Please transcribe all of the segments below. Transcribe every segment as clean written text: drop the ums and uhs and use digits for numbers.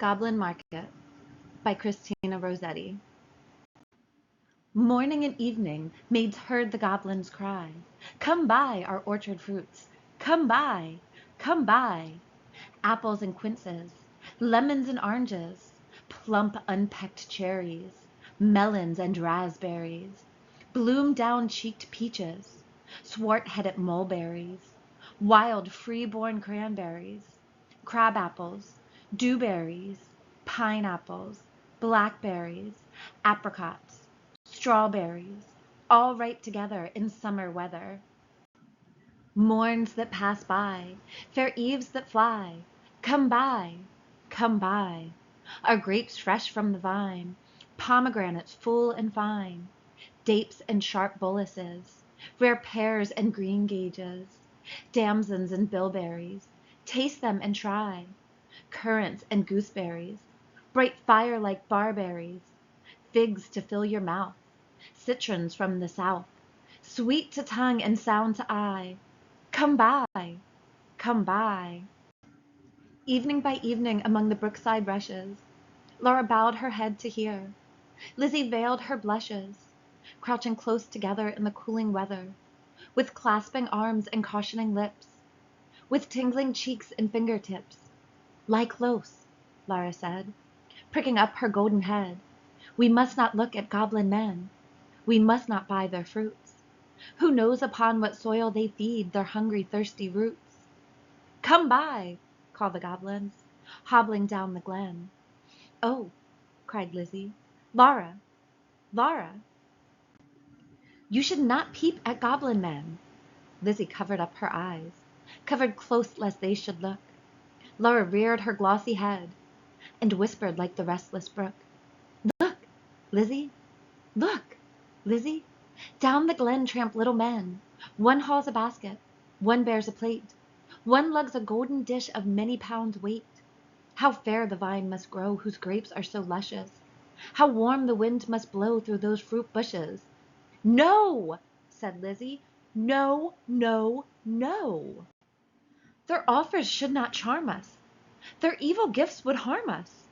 Goblin Market by Christina Rossetti. Morning and evening maids heard the goblins cry, "Come buy our orchard fruits, come buy, come buy, apples and quinces, lemons and oranges, plump unpecked cherries, melons and raspberries, bloom down-cheeked peaches, swart-headed mulberries, wild free-born cranberries, crab apples, dewberries, pineapples, blackberries, apricots, strawberries, all ripe together in summer weather. Morns that pass by, fair eves that fly, come buy, come buy, our grapes fresh from the vine, pomegranates full and fine, dapes and sharp bullaces, rare pears and greengages, damsons and bilberries, taste them and try, currants and gooseberries, bright fire-like barberries, figs to fill your mouth, citrons from the south, sweet to tongue and sound to eye. Come buy, come buy. Evening by evening among the brookside rushes, Laura bowed her head to hear. Lizzie veiled her blushes, crouching close together in the cooling weather, with clasping arms and cautioning lips, with tingling cheeks and fingertips. Lie close, Laura said, pricking up her golden head. We must not look at goblin men. We must not buy their fruits. Who knows upon what soil they feed their hungry, thirsty roots? Come buy, called the goblins, hobbling down the glen. Oh, cried Lizzie, Laura, Laura, you should not peep at goblin men. Lizzie covered up her eyes, covered close lest they should look. Laura reared her glossy head, and whispered like the restless brook. Look, Lizzie, look, Lizzie, down the glen tramp little men. One hauls a basket, one bears a plate, one lugs a golden dish of many pounds weight. How fair the vine must grow whose grapes are so luscious! How warm the wind must blow through those fruit bushes! No, said Lizzie, no, no, no. Their offers should not charm us. Their evil gifts would harm us.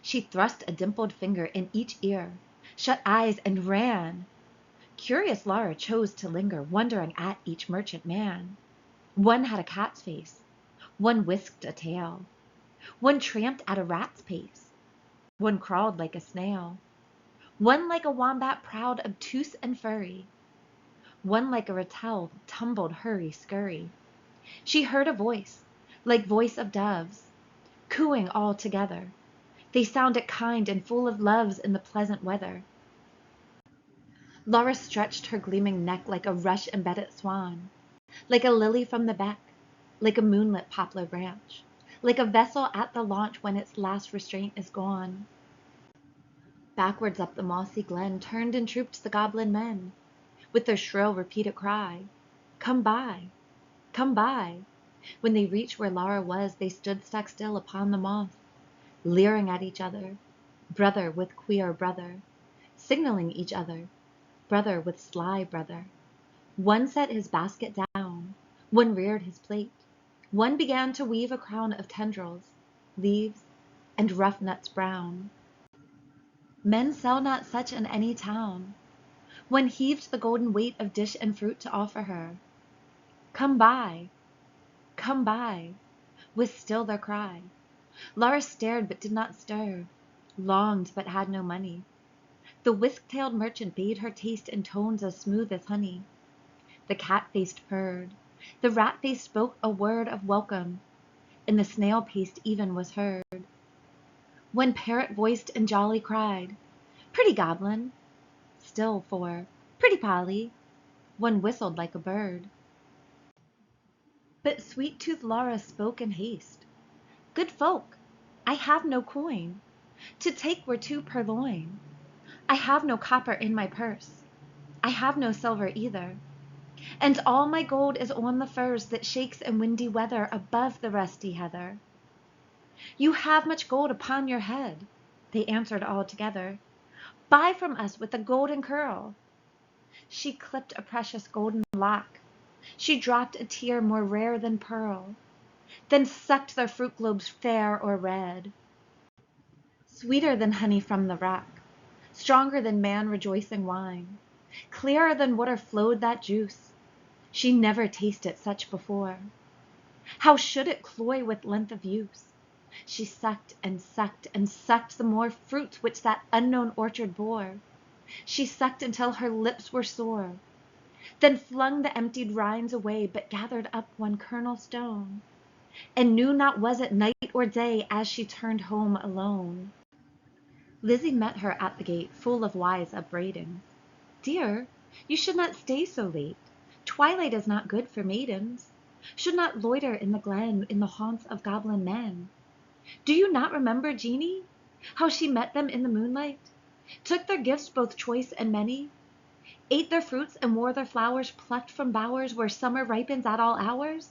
She thrust a dimpled finger in each ear, shut eyes and ran. Curious Laura chose to linger, wondering at each merchant man. One had a cat's face, one whisked a tail, one tramped at a rat's pace, one crawled like a snail, one like a wombat proud, obtuse and furry, one like a rattle tumbled hurry-scurry. She heard a voice, like voice of doves, cooing all together. They sounded kind and full of loves in the pleasant weather. Laura stretched her gleaming neck like a rush-embedded swan, like a lily from the beck, like a moonlit poplar branch, like a vessel at the launch when its last restraint is gone. Backwards up the mossy glen turned and trooped the goblin men, with their shrill repeated cry, "Come buy, come buy." When they reached where Laura was, they stood stock still upon the moss, leering at each other, brother with queer brother, signaling each other, brother with sly brother. One set his basket down, one reared his plate, one began to weave a crown of tendrils, leaves, and rough nuts brown. Men sell not such in any town. One heaved the golden weight of dish and fruit to offer her. Come buy, was still their cry. Laura stared but did not stir, longed but had no money. The whisk-tailed merchant bade her taste in tones as smooth as honey. The cat-faced purred, the rat-faced spoke a word of welcome, and the snail-paced even was heard. One parrot-voiced and jolly cried, "Pretty goblin," still for "Pretty Polly," one whistled like a bird. But sweet-toothed Laura spoke in haste, "Good folk, I have no coin, to take were two purloin. I have no copper in my purse, I have no silver either, and all my gold is on the furze that shakes in windy weather above the rusty heather." "You have much gold upon your head," they answered all together. "Buy from us with a golden curl." She clipped a precious golden lock, she dropped a tear more rare than pearl, then sucked their fruit globes fair or red. Sweeter than honey from the rock, stronger than man-rejoicing wine, clearer than water flowed that juice. She never tasted such before. How should it cloy with length of use? She sucked and sucked and sucked the more fruits which that unknown orchard bore. She sucked until her lips were sore, then flung the emptied rinds away, but gathered up one kernel stone, and knew not was it night or day as she turned home alone. Lizzie met her at the gate, full of wise upbraidings. "Dear, you should not stay so late. Twilight is not good for maidens. Should not loiter in the glen in the haunts of goblin men. Do you not remember, Jeanie, how she met them in the moonlight, took their gifts both choice and many, ate their fruits and wore their flowers plucked from bowers where summer ripens at all hours?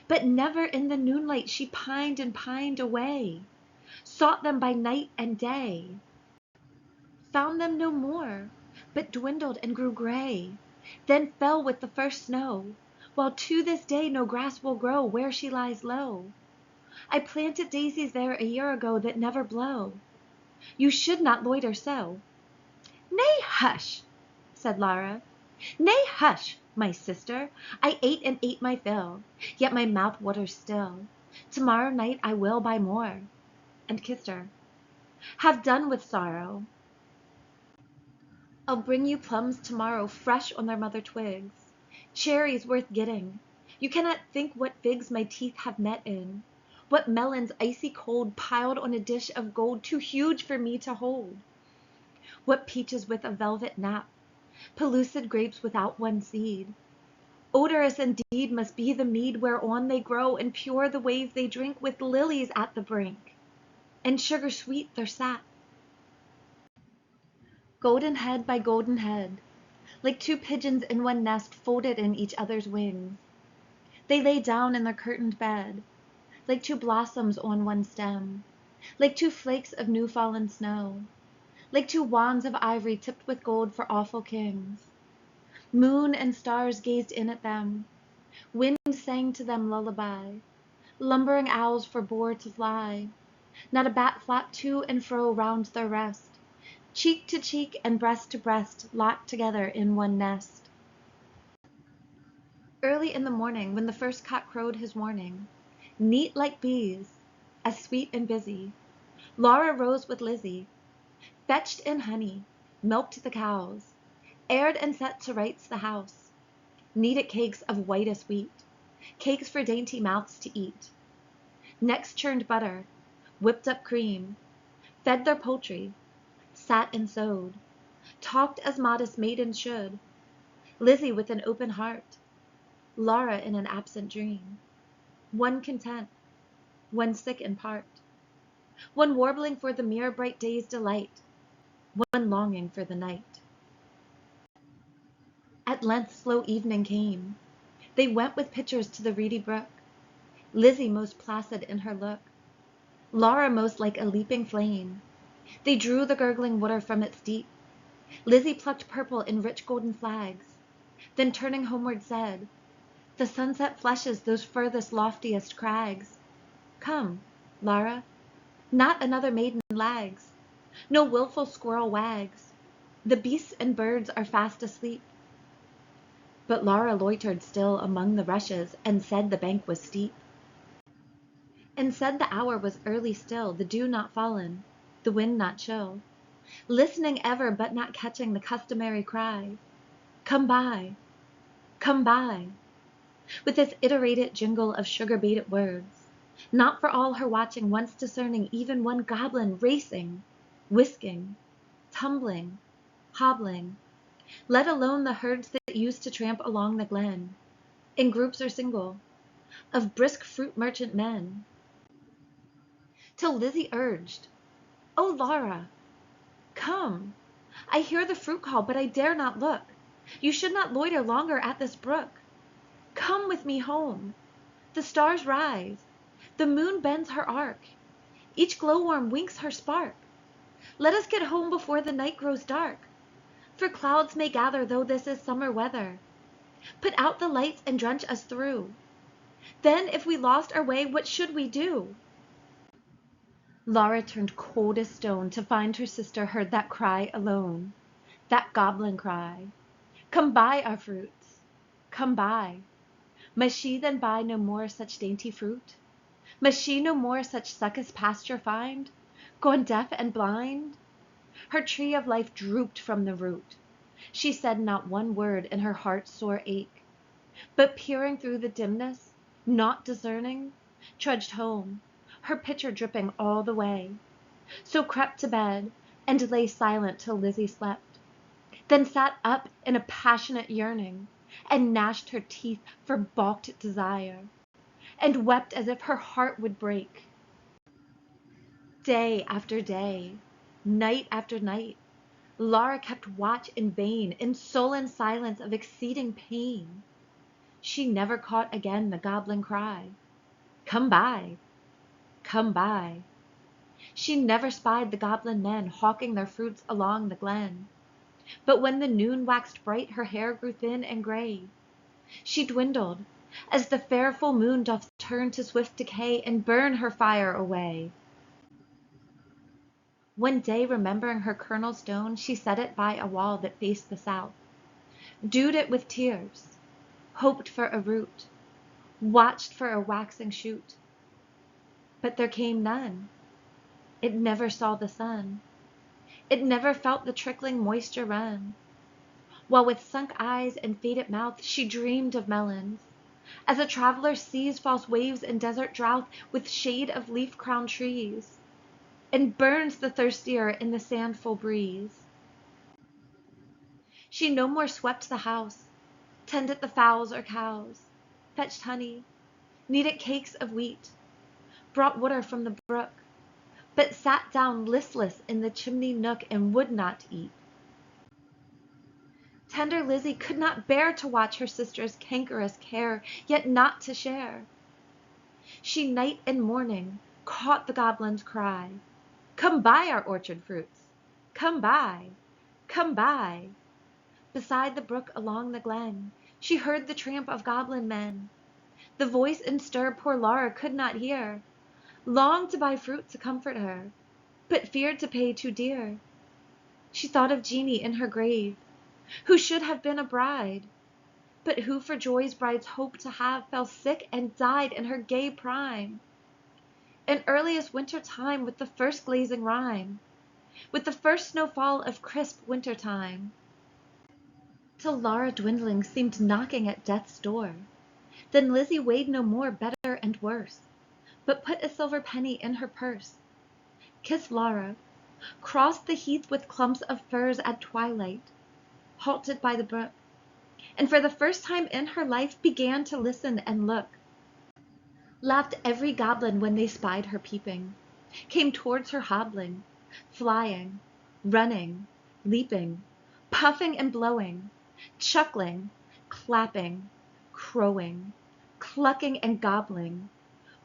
But never in the noonlight she pined and pined away, sought them by night and day, found them no more, but dwindled and grew gray, then fell with the first snow, while to this day no grass will grow where she lies low. I planted daisies there a year ago that never blow. You should not loiter so." "Nay, hush," said Lara. "Nay, hush, my sister. I ate and ate my fill, yet my mouth waters still. Tomorrow night I will buy more," and kissed her. "Have done with sorrow. I'll bring you plums tomorrow, fresh on their mother twigs. Cherries worth getting. You cannot think what figs my teeth have met in. What melons icy cold, piled on a dish of gold too huge for me to hold. What peaches with a velvet nap, pellucid grapes without one seed. Odorous indeed must be the mead whereon they grow, and pure the wave they drink with lilies at the brink, and sugar sweet their sap. Golden head by golden head, like two pigeons in one nest folded in each other's wings, they lay down in their curtained bed, like two blossoms on one stem, like two flakes of new fallen snow, like two wands of ivory tipped with gold for awful kings. Moon and stars gazed in at them, wind sang to them lullaby, lumbering owls forbore to fly, not a bat flapped to and fro round their rest, cheek to cheek and breast to breast, locked together in one nest. Early in the morning, when the first cock crowed his warning, neat like bees, as sweet and busy, Laura rose with Lizzie, fetched in honey, milked the cows, aired and set to rights the house, kneaded cakes of whitest wheat, cakes for dainty mouths to eat, next churned butter, whipped up cream, fed their poultry, sat and sewed, talked as modest maidens should, Lizzie with an open heart, Laura in an absent dream, one content, one sick in part, one warbling for the mere bright day's delight, one longing for the night. At length slow evening came. They went with pitchers to the reedy brook, Lizzie most placid in her look, Laura most like a leaping flame. They drew the gurgling water from its deep. Lizzie plucked purple in rich golden flags, then turning homeward said, "The sunset flushes those furthest loftiest crags. Come, Lara, not another maiden lags, no wilful squirrel wags, the beasts and birds are fast asleep." But Lara loitered still among the rushes, and said the bank was steep, and said the hour was early still, the dew not fallen, the wind not chill, listening ever but not catching the customary cry, "Come buy, come buy," with this iterated jingle of sugar-baited words, not for all her watching once discerning even one goblin racing, whisking, tumbling, hobbling, let alone the herds that used to tramp along the glen, in groups or single, of brisk fruit merchant men, till Lizzie urged, "Oh, Lara, come, I hear the fruit call, but I dare not look. You should not loiter longer at this brook. Come with me home. The stars rise, the moon bends her arc, each glowworm winks her spark. Let us get home before the night grows dark, for clouds may gather though this is summer weather. Put out the lights and drench us through. Then if we lost our way, what should we do?" Laura turned cold as stone to find her sister heard that cry alone, that goblin cry. Come buy our fruits, come buy. Must she then buy no more such dainty fruit? Must she no more such succous pasture find, gone deaf and blind? Her tree of life drooped from the root. She said not one word in her heart's sore ache, but peering through the dimness, not discerning, trudged home, her pitcher dripping all the way. So crept to bed, and lay silent till Lizzie slept, then sat up in a passionate yearning, and gnashed her teeth for balked desire, and wept as if her heart would break. Day after day, night after night, Laura kept watch in vain, in sullen silence of exceeding pain. She never caught again the goblin cry, "Come buy, come buy." She never spied the goblin men hawking their fruits along the glen. But when the noon waxed bright, her hair grew thin and gray. She dwindled, as the fair full moon doth turn to swift decay, and burn her fire away. One day, remembering her kernel stone, she set it by a wall that faced the south, dewed it with tears, hoped for a root, watched for a waxing shoot. But there came none. It never saw the sun. It never felt the trickling moisture run. While with sunk eyes and faded mouth she dreamed of melons, as a traveler sees false waves in desert drouth with shade of leaf-crowned trees, and burns the thirstier in the sandful breeze. She no more swept the house, tended the fowls or cows, fetched honey, kneaded cakes of wheat, brought water from the brook, but sat down listless in the chimney nook and would not eat. Tender Lizzie could not bear to watch her sister's cankerous care, yet not to share. She night and morning caught the goblin's cry, "Come buy our orchard fruits, come buy, come buy." Beside the brook along the glen she heard the tramp of goblin men. The voice and stir poor Laura could not hear, longed to buy fruit to comfort her, but feared to pay too dear. She thought of Jeanie in her grave, who should have been a bride, but who for joys brides hope to have fell sick and died in her gay prime, in earliest winter time, with the first glazing rime, with the first snowfall of crisp winter time. Till Laura dwindling seemed knocking at death's door. Then Lizzie weighed no more better and worse, but put a silver penny in her purse, kissed Laura, crossed the heath with clumps of firs at twilight, halted by the brook, and for the first time in her life began to listen and look. Laughed every goblin when they spied her peeping, came towards her hobbling, flying, running, leaping, puffing and blowing, chuckling, clapping, crowing, clucking and gobbling,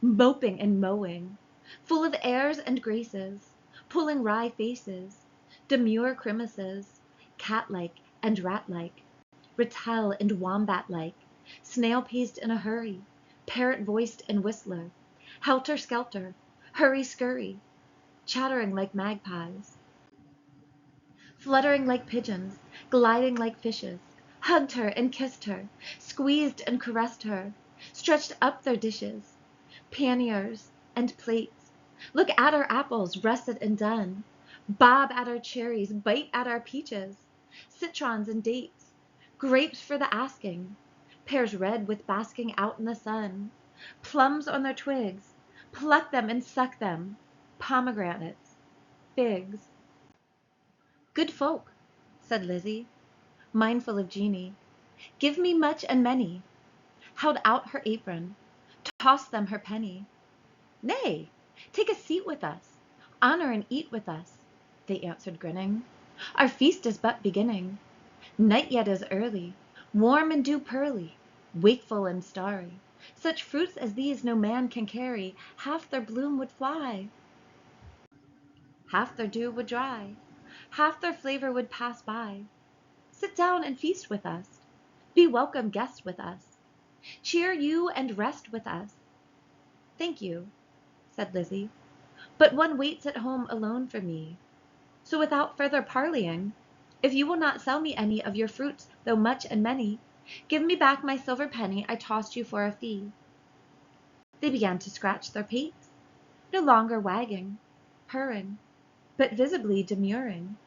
moping and mowing, full of airs and graces, pulling wry faces, demure grimaces, cat-like and rat-like, rattle and wombat-like, snail-paced in a hurry, parrot-voiced and whistler, helter-skelter, hurry-scurry, chattering like magpies, fluttering like pigeons, gliding like fishes, hugged her and kissed her, squeezed and caressed her, stretched up their dishes, panniers and plates, look at our apples russet and done, bob at our cherries, bite at our peaches, citrons and dates, grapes for the asking, pears red with basking out in the sun, plums on their twigs, pluck them and suck them, pomegranates, figs. "Good folk," said Lizzie, mindful of Jeanie, "give me much and many," held out her apron, tossed them her penny. "Nay, take a seat with us, honor and eat with us," they answered grinning. "Our feast is but beginning. Night yet is early, warm and dew pearly, wakeful and starry. Such fruits as these no man can carry, half their bloom would fly, half their dew would dry, half their flavor would pass by. Sit down and feast with us, be welcome guests with us, cheer you and rest with us." "Thank you," said Lizzie, but one waits at home alone for me. So without further parleying, if you will not sell me any of your fruits, though much and many, give me back my silver penny I tossed you for a fee." They began to scratch their pates, no longer wagging, purring, but visibly demurring.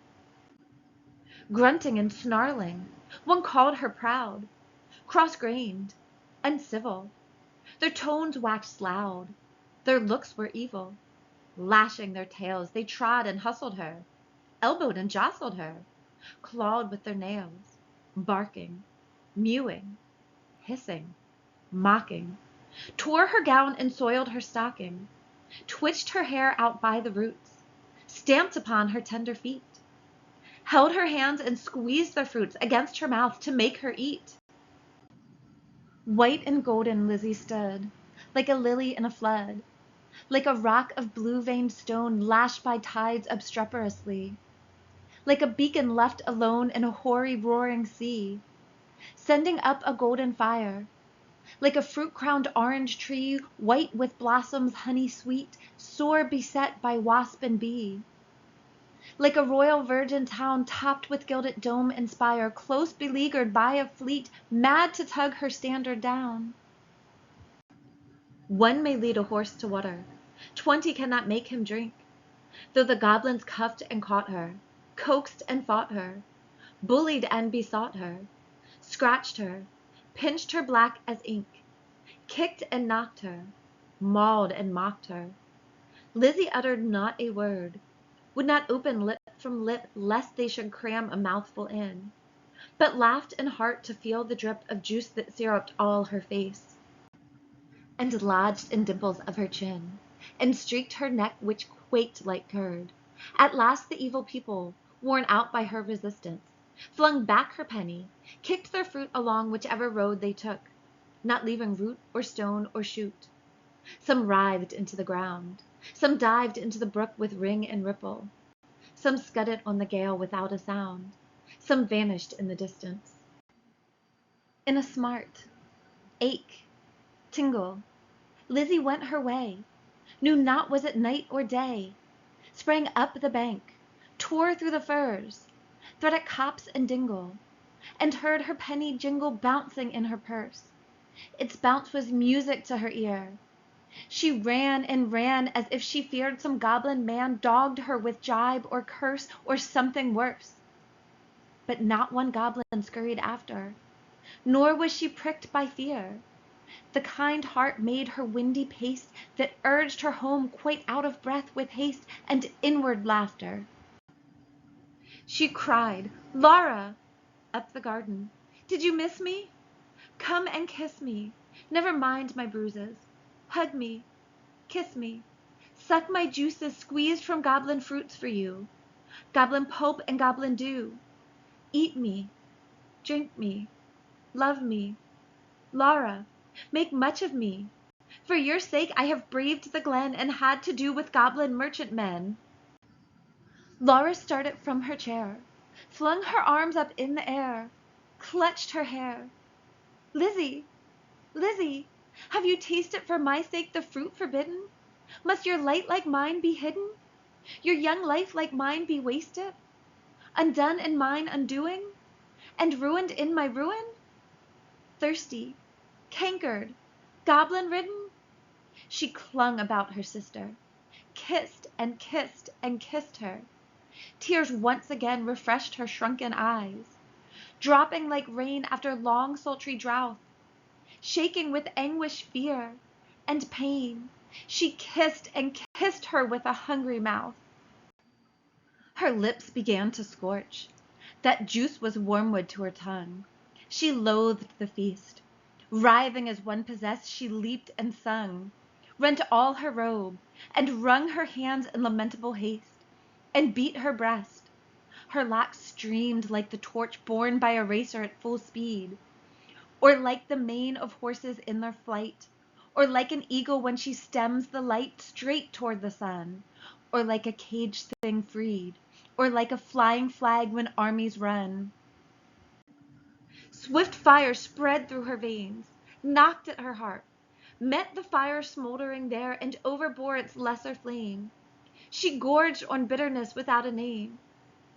Grunting and snarling, one called her proud, cross-grained, uncivil. Their tones waxed loud, their looks were evil. Lashing their tails, they trod and hustled her, elbowed and jostled her, clawed with their nails, barking, mewing, hissing, mocking, tore her gown and soiled her stocking, twitched her hair out by the roots, stamped upon her tender feet, held her hands and squeezed their fruits against her mouth to make her eat. White and golden Lizzie stood, like a lily in a flood, like a rock of blue-veined stone lashed by tides obstreperously, like a beacon left alone in a hoary roaring sea, sending up a golden fire, like a fruit-crowned orange tree, white with blossoms honey sweet, sore beset by wasp and bee, like a royal virgin town topped with gilded dome and spire, close beleaguered by a fleet mad to tug her standard down. One may lead a horse to water, 20 cannot make him drink, though the goblins cuffed and caught her, coaxed and fought her, bullied and besought her, scratched her, pinched her black as ink, kicked and knocked her, mauled and mocked her. Lizzie uttered not a word, would not open lip from lip lest they should cram a mouthful in, but laughed in heart to feel the drip of juice that syruped all her face, and lodged in dimples of her chin, and streaked her neck which quaked like curd. At last the evil people, worn out by her resistance, flung back her penny, kicked their fruit along whichever road they took, not leaving root or stone or shoot. Some writhed into the ground, some dived into the brook with ring and ripple, some scudded on the gale without a sound, some vanished in the distance. In a smart, ache, tingle, Lizzie went her way, knew not was it night or day, sprang up the bank, tore through the furze, threaded copse and dingle, and heard her penny jingle bouncing in her purse. Its bounce was music to her ear. She ran and ran as if she feared some goblin man dogged her with jibe or curse or something worse. But not one goblin scurried after, nor was she pricked by fear. The kind heart made her windy pace that urged her home quite out of breath with haste and inward laughter. She cried, "Laura!" up the garden. "Did you miss me? Come and kiss me. Never mind my bruises. Hug me, kiss me, suck my juices squeezed from goblin fruits for you, goblin pulp and goblin dew. Eat me, drink me, love me. Laura, make much of me. For your sake I have braved the glen and had to do with goblin merchantmen." Laura started from her chair, flung her arms up in the air, clutched her hair. "Lizzie, Lizzie, have you tasted for my sake the fruit forbidden? Must your light like mine be hidden? Your young life like mine be wasted? Undone in mine undoing? And ruined in my ruin? Thirsty, cankered, goblin-ridden?" She clung about her sister, kissed and kissed and kissed her. Tears once again refreshed her shrunken eyes, dropping like rain after long sultry drouth. Shaking with anguish, fear, and pain, she kissed and kissed her with a hungry mouth. Her lips began to scorch. That juice was wormwood to her tongue. She loathed the feast. Writhing as one possessed, she leaped and sung, rent all her robe, and wrung her hands in lamentable haste, and beat her breast. Her locks streamed like the torch borne by a racer at full speed, or like the mane of horses in their flight, or like an eagle when she stems the light straight toward the sun, or like a caged thing freed, or like a flying flag when armies run. Swift fire spread through her veins, knocked at her heart, met the fire smoldering there, and overbore its lesser flame. She gorged on bitterness without a name.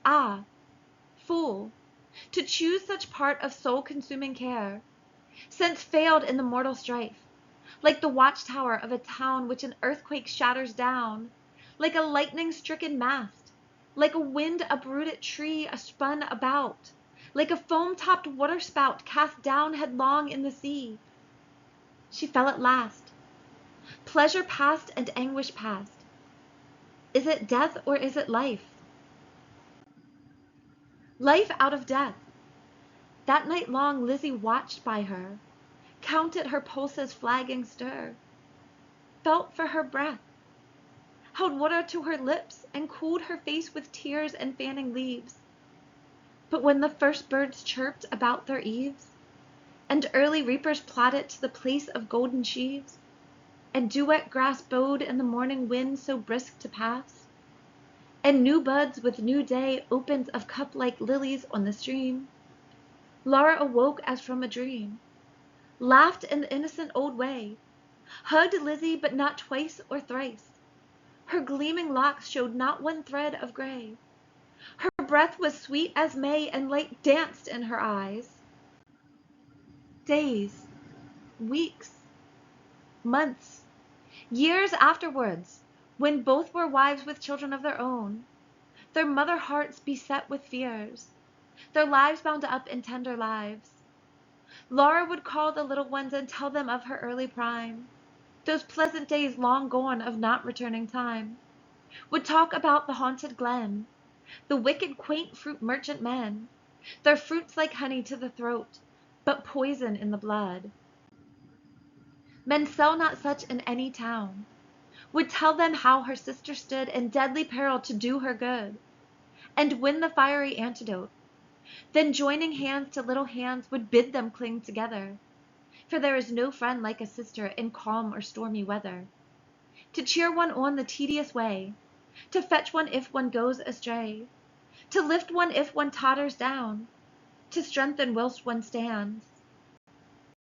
Ah, fool, to choose such part of soul-consuming care, sense failed in the mortal strife, like the watchtower of a town which an earthquake shatters down, like a lightning-stricken mast, like a wind-uprooted tree spun about, like a foam-topped waterspout cast down headlong in the sea. She fell at last. Pleasure past and anguish past. Is it death or is it life? Life out of death. That night long Lizzie watched by her, counted her pulses' flagging stir, felt for her breath, held water to her lips, and cooled her face with tears and fanning leaves. But when the first birds chirped about their eaves, and early reapers plodded to the place of golden sheaves, and dew-wet grass bowed in the morning wind so brisk to pass, and new buds with new day opened of cup-like lilies on the stream, Laura awoke as from a dream, laughed in the innocent old way, hugged Lizzie but not twice or thrice. Her gleaming locks showed not one thread of gray. Her breath was sweet as May, and light danced in her eyes. Days, weeks, months, years afterwards, when both were wives with children of their own, their mother hearts beset with fears, their lives bound up in tender lives, Laura would call the little ones and tell them of her early prime, those pleasant days long gone of not returning time, would talk about the haunted glen, the wicked quaint fruit merchant men, their fruits like honey to the throat, but poison in the blood. Men sell not such in any town, would tell them how her sister stood in deadly peril to do her good, and win the fiery antidote, then joining hands to little hands would bid them cling together, for there is no friend like a sister in calm or stormy weather, to cheer one on the tedious way, to fetch one if one goes astray, to lift one if one totters down, to strengthen whilst one stands,